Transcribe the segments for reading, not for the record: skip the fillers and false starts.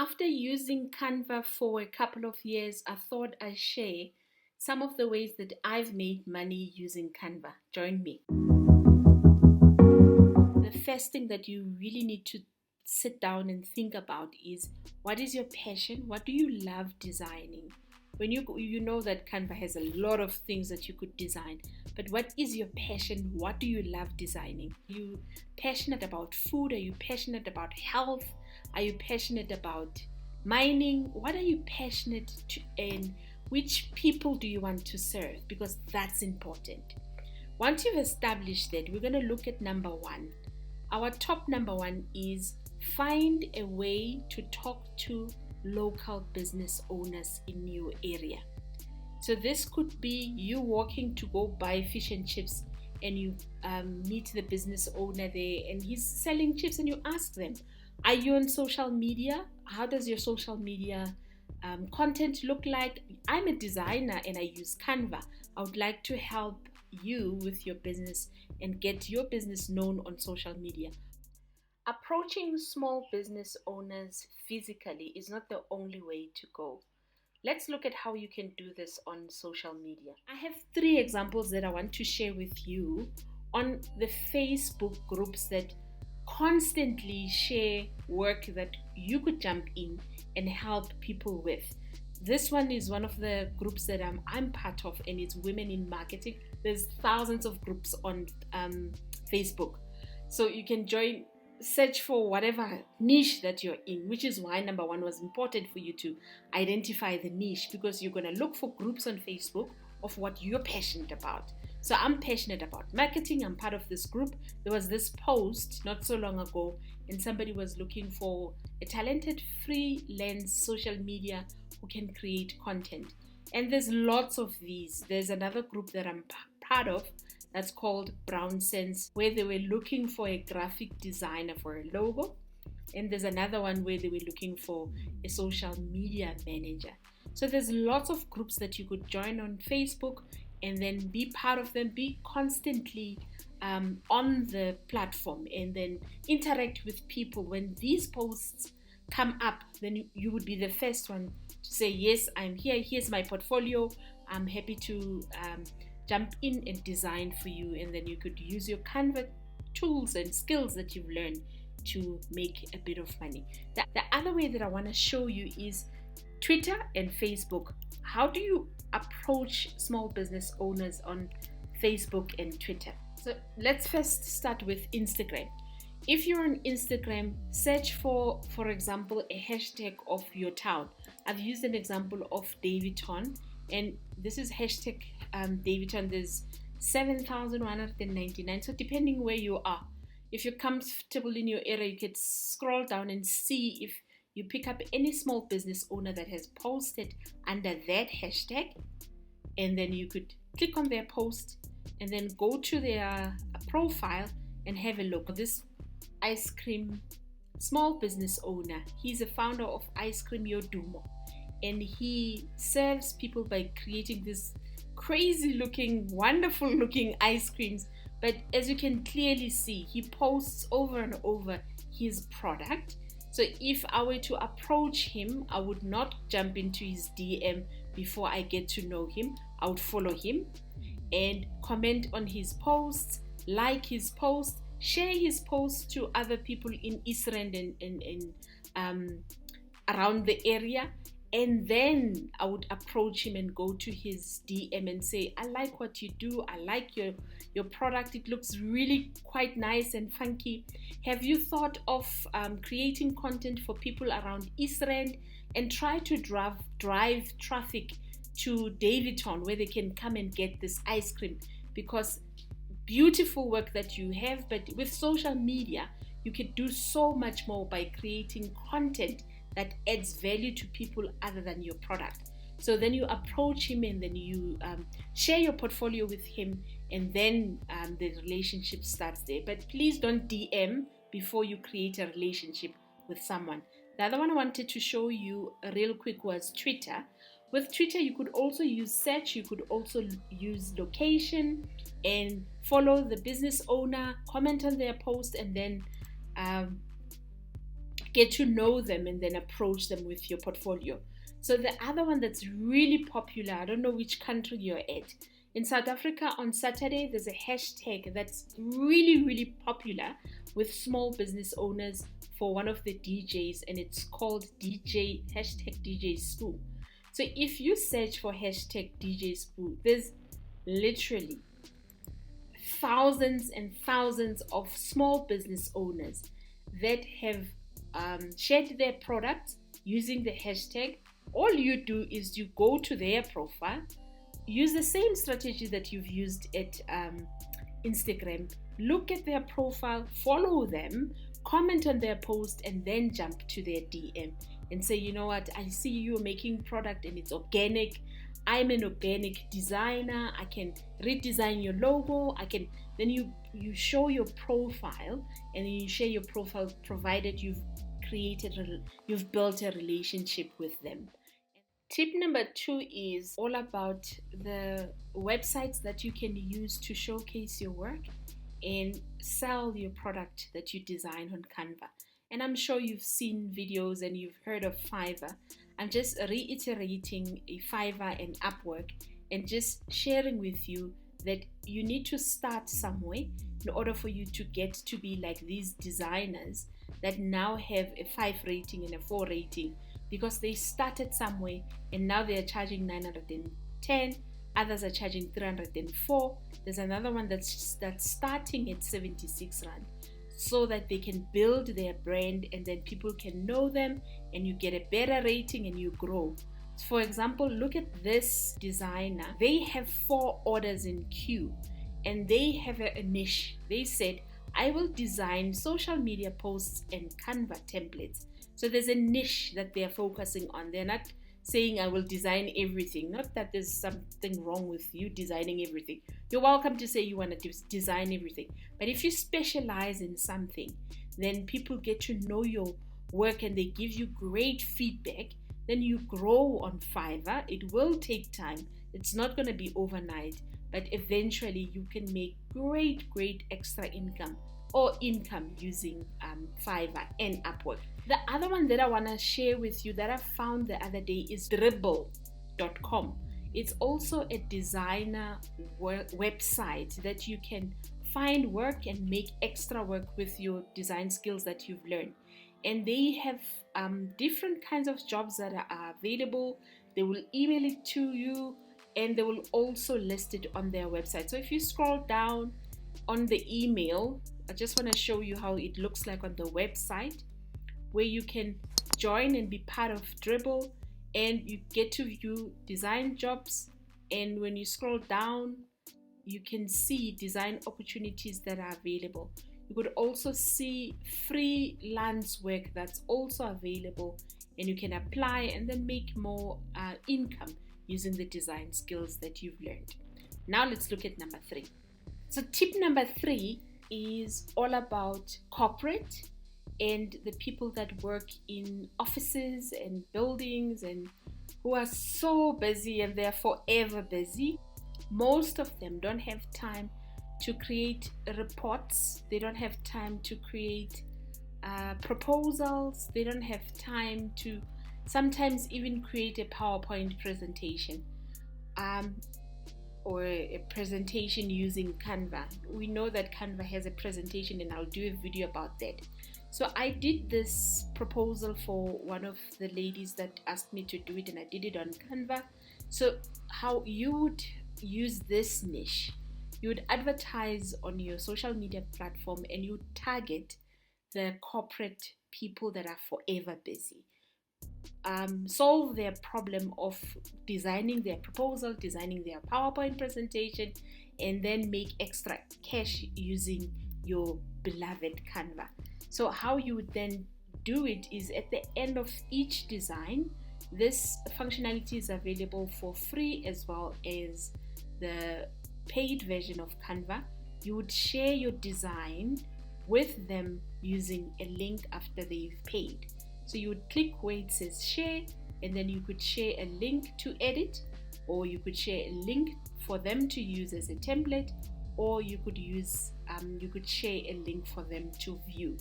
After using Canva for a couple of years, I thought I'd share some of the ways that I've made money using Canva. Join me. The first thing that you really need to sit down and think about is, what is your passion? What do you love designing? When you know that Canva has a lot of things that you could design, but what is your passion? What do you love designing? Are you passionate about food? Are you passionate about health? Are you passionate about mining? What are you passionate to, and which people do you want to serve? Because that's important. Once you've established that, we're going to look at number one. Our top number one is find a way to talk to local business owners in your area. So this could be you walking to go buy fish and chips, and you meet the business owner there and he's selling chips, and you ask them, are you on social media? How does your social media content look like? I'm a designer and I use Canva. I would like to help you with your business and get your business known on social media. Approaching small business owners physically is not the only way to go. Let's look at how you can do this on social media. I have 3 examples that I want to share with you on the Facebook groups that constantly share work that you could jump in and help people with. This one is one of the groups that I'm part of, and it's Women in Marketing. There's thousands of groups on Facebook. So you can join, search for whatever niche that you're in, which is why number one was important for you to identify the niche, because you're going to look for groups on Facebook of what you're passionate about. So I'm passionate about marketing. I'm part of this group. There was this post not so long ago, and somebody was looking for a talented freelance social media who can create content. And there's lots of these. There's another group that I'm part of that's called Brown Sense, where they were looking for a graphic designer for a logo. And there's another one where they were looking for a social media manager. So there's lots of groups that you could join on Facebook and then be part of them, be constantly on the platform, and then interact with people. When these posts come up, then you would be the first one to say, yes, I'm here, here's my portfolio, I'm happy to jump in and design for you. And then you could use your Canva tools and skills that you've learned to make a bit of money. The other way that I want to show you is Twitter and Facebook. How do you approach small business owners on Facebook and Twitter? So let's first start with Instagram. If you're on Instagram, search for example, a hashtag of your town. I've used an example of Davidton, and this is hashtag Davidton. There's 7,199. So depending where you are, if you're comfortable in your area, you could scroll down and see if you pick up any small business owner that has posted under that hashtag, and then you could click on their post and then go to their profile and have a look. This ice cream small business owner, he's a founder of Ice Cream Yodumo, and he serves people by creating this crazy looking, wonderful looking ice creams. But as you can clearly see, he posts over and over his product. So if I were to approach him, I would not jump into his DM before I get to know him. I would follow him and comment on his posts, like his posts, share his posts to other people in Israel and around the area. And then I would approach him and go to his DM and say, I like what you do. I like your product. It looks really quite nice and funky. Have you thought of creating content for people around Israel, and try to drive traffic to Davidton where they can come and get this ice cream? Because beautiful work that you have, but with social media, you can do so much more by creating content that adds value to people other than your product. So then you approach him, and then you share your portfolio with him, and then the relationship starts there. But please don't DM before you create a relationship with someone. The other one I wanted to show you real quick was Twitter. With Twitter, you could also use search, you could also use location, and follow the business owner, comment on their post, and then get to know them and then approach them with your portfolio. So the other one that's really popular, I don't know which country you're at. In South Africa on Saturday, there's a hashtag that's really, really popular with small business owners for one of the DJs, and it's called DJ Spoo. So if you search for hashtag DJ Spoo, there's literally thousands and thousands of small business owners that have shared their products using the hashtag. All you do is you go to their profile, use the same strategy that you've used at Instagram, look at their profile, follow them, comment on their post, and then jump to their DM and say, you know what, I see you making product and it's organic. I'm an organic designer. I can redesign your logo. Then you show your profile, and then you share your profile, provided you've built a relationship with them. Tip number 2 is all about the websites that you can use to showcase your work and sell your product that you design on Canva. And I'm sure you've seen videos and you've heard of Fiverr. I'm just reiterating Fiverr and Upwork and just sharing with you that you need to start somewhere in order for you to get to be like these designers that now have a 5 rating and a 4 rating, because they started somewhere and now they are charging 910, others are charging 304. There's another one that's starting at 76 rand, so that they can build their brand and then people can know them and you get a better rating and you grow. For example, look at this designer. They have 4 orders in queue and they have a niche. They said, I will design social media posts and Canva templates. So there's a niche that they're focusing on. They're not saying I will design everything. Not that there's something wrong with you designing everything. You're welcome to say you want to design everything. But if you specialize in something, then people get to know your work and they give you great feedback. Then you grow on Fiverr. It will take time. It's not going to be overnight. But eventually you can make great extra income using Fiverr and Upwork. The other one that I want to share with you that I found the other day is dribble.com. It's also a designer website that you can find work and make extra work with your design skills that you've learned. And they have different kinds of jobs that are available. They will email it to you and they will also list it on their website. So if you scroll down on the email, I just want to show you how it looks like on the website, where you can join and be part of Dribble, and you get to view design jobs. And when you scroll down, you can see design opportunities that are available. You could also see freelance work that's also available, and you can apply and then make more income using the design skills that you've learned. Now let's look at number 3. So tip number 3 is all about corporate and the people that work in offices and buildings and who are so busy and they're forever busy. Most of them don't have time to create reports. They don't have time to create proposals. They don't have time to sometimes even create a PowerPoint presentation or a presentation using Canva. We know that Canva has a presentation, and I'll do a video about that. So I did this proposal for one of the ladies that asked me to do it, and I did it on Canva. So how you would use this niche, you would advertise on your social media platform and you target the corporate people that are forever busy. Solve their problem of designing their proposal, designing their PowerPoint presentation, and then make extra cash using your beloved Canva. So how you would then do it is at the end of each design, this functionality is available for free as well as the paid version of Canva. You would share your design with them using a link after they've paid. So you would click where it says share, and then you could share a link to edit, or you could share a link for them to use as a template, or you could share a link for them to view.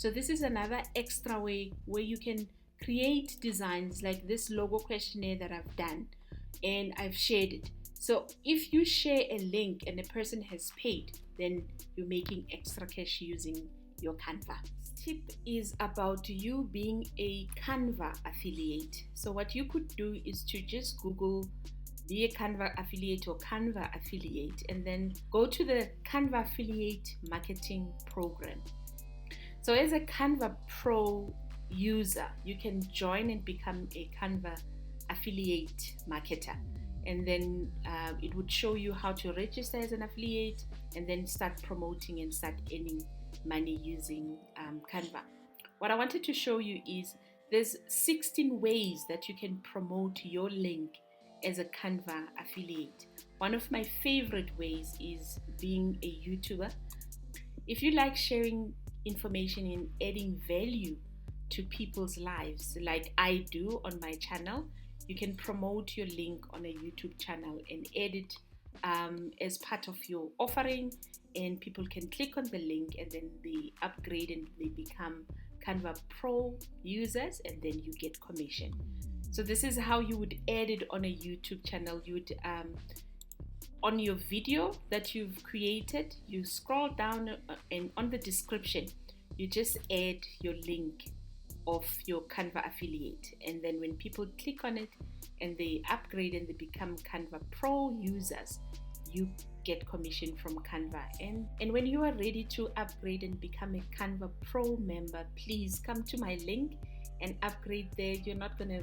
So this is another extra way where you can create designs like this logo questionnaire that I've done, and I've shared it. So if you share a link and a person has paid, then you're making extra cash using your Canva. Tip is about you being a Canva affiliate. So what you could do is to just Google be a Canva affiliate or Canva affiliate, and then go to the Canva affiliate marketing program. So as a Canva Pro user, you can join and become a Canva affiliate marketer, and then it would show you how to register as an affiliate and then start promoting and start earning money using Canva. What I wanted to show you is there's 16 ways that you can promote your link as a Canva affiliate. One of my favorite ways is being a YouTuber. If you like sharing information and adding value to people's lives like I do on my channel, you can promote your link on a YouTube channel and add it as part of your offering, and people can click on the link and then they upgrade and they become Canva Pro users, and then you get commission. So this is how you would add it on a YouTube channel. You would on your video that you've created, you scroll down and on the description you just add your link of your Canva affiliate, and then when people click on it and they upgrade and they become Canva Pro users, you get commission from Canva. And when you are ready to upgrade and become a Canva Pro member, please come to my link and upgrade there. You're not gonna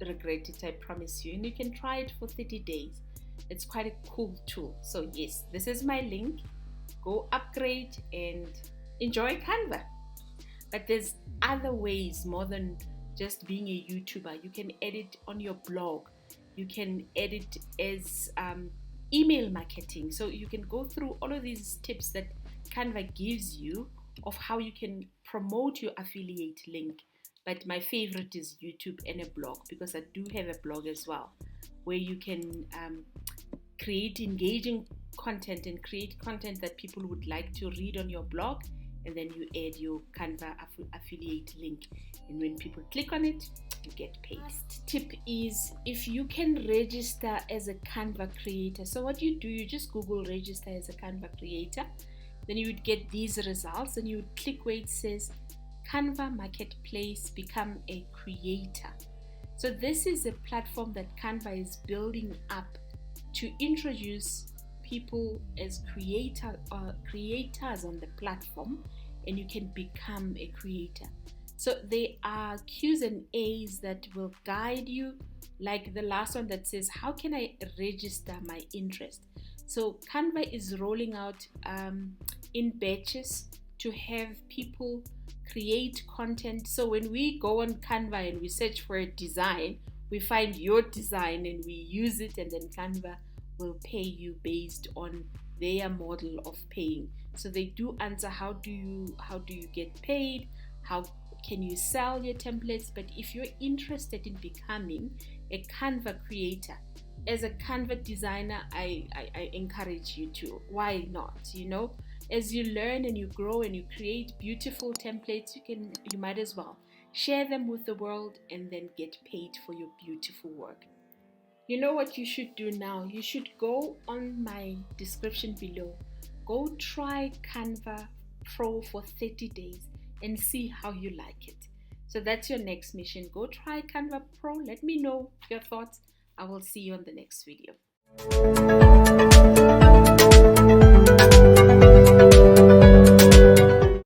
regret it, I promise you. And you can try it for 30 days. It's quite a cool tool. So yes, this is my link. Go upgrade and enjoy Canva. But there's other ways more than just being a YouTuber. You can edit on your blog. You can edit as email marketing. So you can go through all of these tips that Canva gives you of how you can promote your affiliate link. But my favorite is YouTube and a blog, because I do have a blog as well, where you can create engaging content and create content that people would like to read on your blog, and then you add your Canva affiliate link, and when people click on it, you get paid. Last tip is if you can register as a Canva creator. So what you do, you just Google register as a Canva creator, then you would get these results, and you would click where it says Canva Marketplace, become a creator. So this is a platform that Canva is building up to introduce people as creators on the platform, and you can become a creator. So there are Q's and A's that will guide you, like the last one that says, how can I register my interest? So Canva is rolling out in batches to have people create content. So when we go on Canva and we search for a design, we find your design and we use it, and then Canva will pay you based on their model of paying. So they do answer how do you get paid, how can you sell your templates. But if you're interested in becoming a Canva creator, as a Canva designer, I encourage you to. Why not? You know, as you learn and you grow and you create beautiful templates, you might as well share them with the world and then get paid for your beautiful work. You know what you should do now? You should go on my description below. Go try Canva Pro for 30 days and see how you like it. So that's your next mission. Go try Canva Pro. Let me know your thoughts. I will see you on the next video.